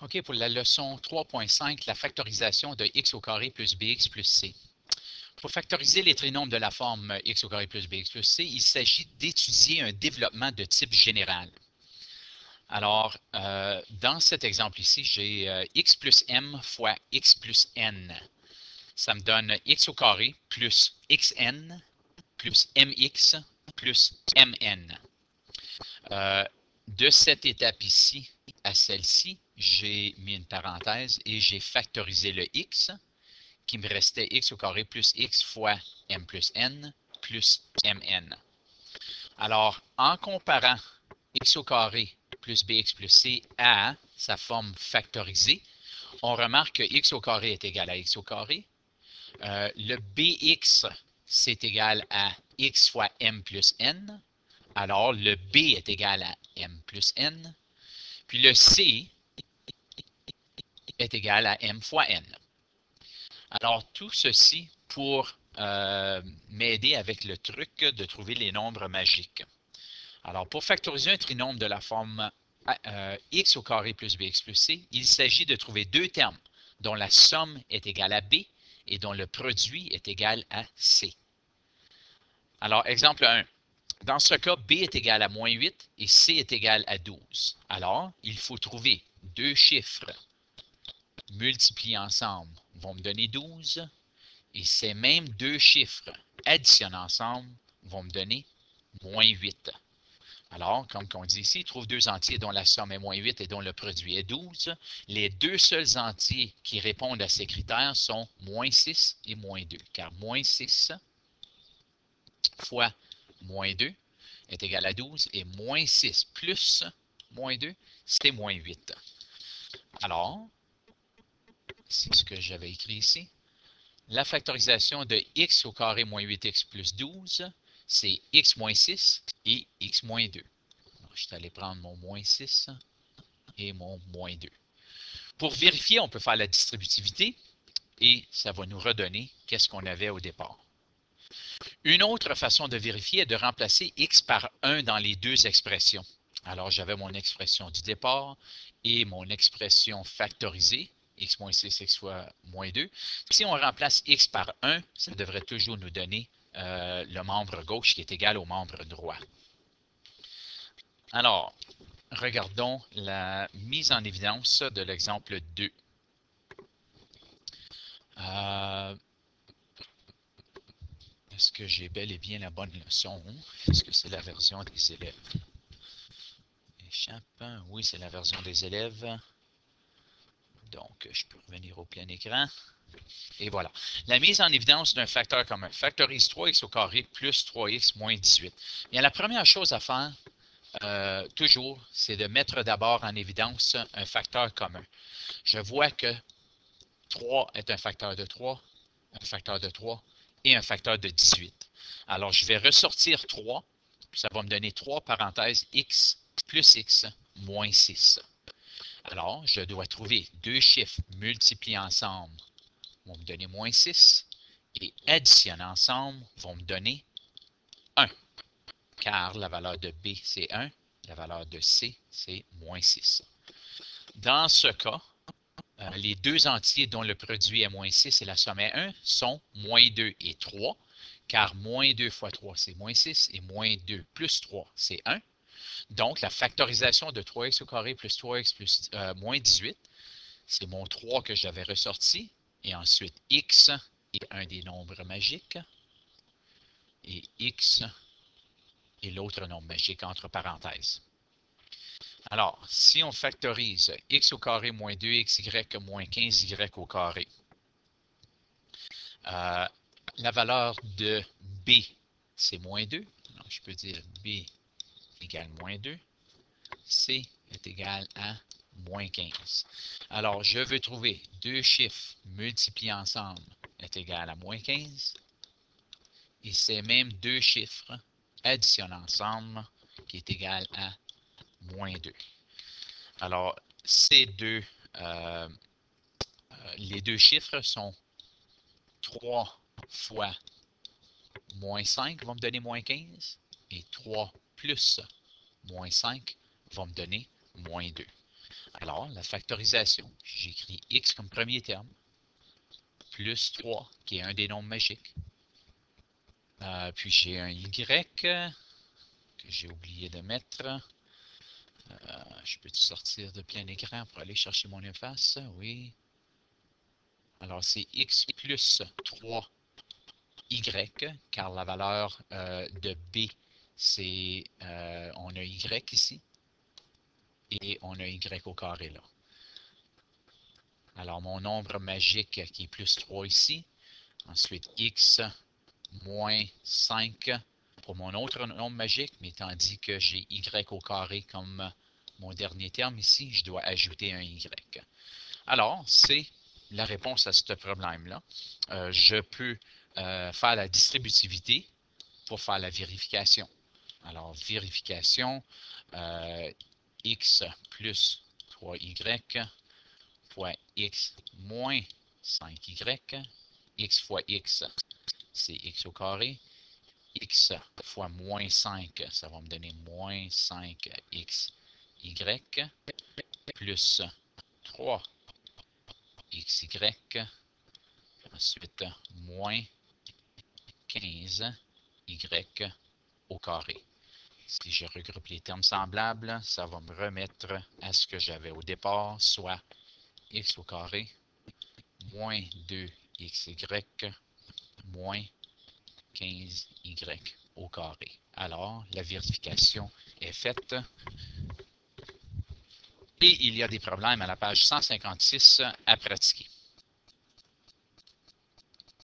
OK, pour la leçon 3.5, la factorisation de x au carré plus bx plus c. Pour factoriser les trinômes de la forme x au carré plus bx plus c, il s'agit d'étudier un développement de type général. Alors, dans cet exemple ici, j'ai x plus m fois x plus n. Ça me donne x au carré plus xn plus mx plus mn. De cette étape ici à celle-ci, j'ai mis une parenthèse et j'ai factorisé le x, qui me restait x au carré plus x fois m plus n plus mn. Alors, en comparant x au carré plus bx plus c à sa forme factorisée, on remarque que x au carré est égal à x au carré. Le bx, c'est égal à x fois m plus n. Alors, le b est égal à m plus n. Puis le c est égal à m fois n. Alors, tout ceci pour m'aider avec le truc de trouver les nombres magiques. Alors, pour factoriser un trinôme de la forme x au carré plus bx plus c, il s'agit de trouver deux termes dont la somme est égale à b et dont le produit est égal à c. Alors, exemple 1. Dans ce cas, b est égal à moins 8 et c est égal à 12. Alors, il faut trouver deux chiffres multipliés ensemble vont me donner 12 et ces mêmes deux chiffres additionnés ensemble vont me donner moins 8. Alors, comme on dit ici, trouve deux entiers dont la somme est moins 8 et dont le produit est 12. Les deux seuls entiers qui répondent à ces critères sont moins 6 et moins 2, car moins 6 fois moins 2 est égal à 12 et moins 6 plus moins 2, c'est moins 8. Alors, c'est ce que j'avais écrit ici. La factorisation de x au carré moins 8x plus 12, c'est x moins 6 et x moins 2. Alors, je suis allé prendre mon moins 6 et mon moins 2. Pour vérifier, on peut faire la distributivité et ça va nous redonner qu'est-ce qu'on avait au départ. Une autre façon de vérifier est de remplacer x par 1 dans les deux expressions. Alors, j'avais mon expression du départ et mon expression factorisée, x moins 6, x fois moins 2. Si on remplace x par 1, ça devrait toujours nous donner le membre gauche qui est égal au membre droit. Alors, regardons la mise en évidence de l'exemple 2. Est-ce que j'ai bel et bien la bonne leçon? Est-ce que c'est la version des élèves? Échappe. Oui, c'est la version des élèves. Donc, je peux revenir au plein écran. Et voilà. La mise en évidence d'un facteur commun. Factorise 3x au carré plus 3x moins 18. Bien, la première chose à faire, toujours, c'est de mettre d'abord en évidence un facteur commun. Je vois que 3 est un facteur de 3 et un facteur de 18. Alors, je vais ressortir 3. Ça va me donner 3 parenthèses x plus x moins 6. Alors, je dois trouver deux chiffres multipliés ensemble vont me donner moins 6 et additionnés ensemble vont me donner 1, car la valeur de b, c'est 1, la valeur de c, c'est moins 6. Dans ce cas, les deux entiers dont le produit est moins 6 et la somme est 1 sont moins 2 et 3, car moins 2 fois 3, c'est moins 6, et moins 2 plus 3, c'est 1. Donc, la factorisation de 3x au carré plus 3x plus moins 18, c'est mon 3 que j'avais ressorti, et ensuite x est un des nombres magiques, et x est l'autre nombre magique entre parenthèses. Alors, si on factorise x au carré moins 2xy moins 15y au carré, la valeur de b, c'est moins 2. Donc, je peux dire b égale moins 2. C est égal à moins 15. Alors, je veux trouver deux chiffres multipliés ensemble est égal à moins 15. Et ces mêmes deux chiffres additionnent ensemble qui est égal à moins 2. Alors, les deux chiffres sont 3 fois moins 5 vont me donner moins 15 et 3 plus moins 5 vont me donner moins 2. Alors, la factorisation, j'écris x comme premier terme, plus 3, qui est un des nombres magiques. Puis j'ai un y que j'ai oublié de mettre. Je peux sortir de plein écran pour aller chercher mon efface? Oui. Alors, c'est x plus 3 y, car la valeur de b, c'est, on a y ici, et on a y au carré là. Alors, mon nombre magique qui est plus 3 ici, ensuite x moins 5 pour mon autre nombre magique, mais tandis que j'ai y au carré comme mon dernier terme ici, je dois ajouter un y. Alors, c'est la réponse à ce problème-là. Je peux faire la distributivité pour faire la vérification. Alors, vérification, x plus 3y fois x moins 5y, x fois x, c'est x au carré, x fois moins 5, ça va me donner moins 5xy, plus 3xy, ensuite moins 15y au carré. Si je regroupe les termes semblables, ça va me remettre à ce que j'avais au départ, soit x au carré moins 2xy moins 15y au carré. Alors, la vérification est faite. Et il y a des problèmes à la page 156 à pratiquer.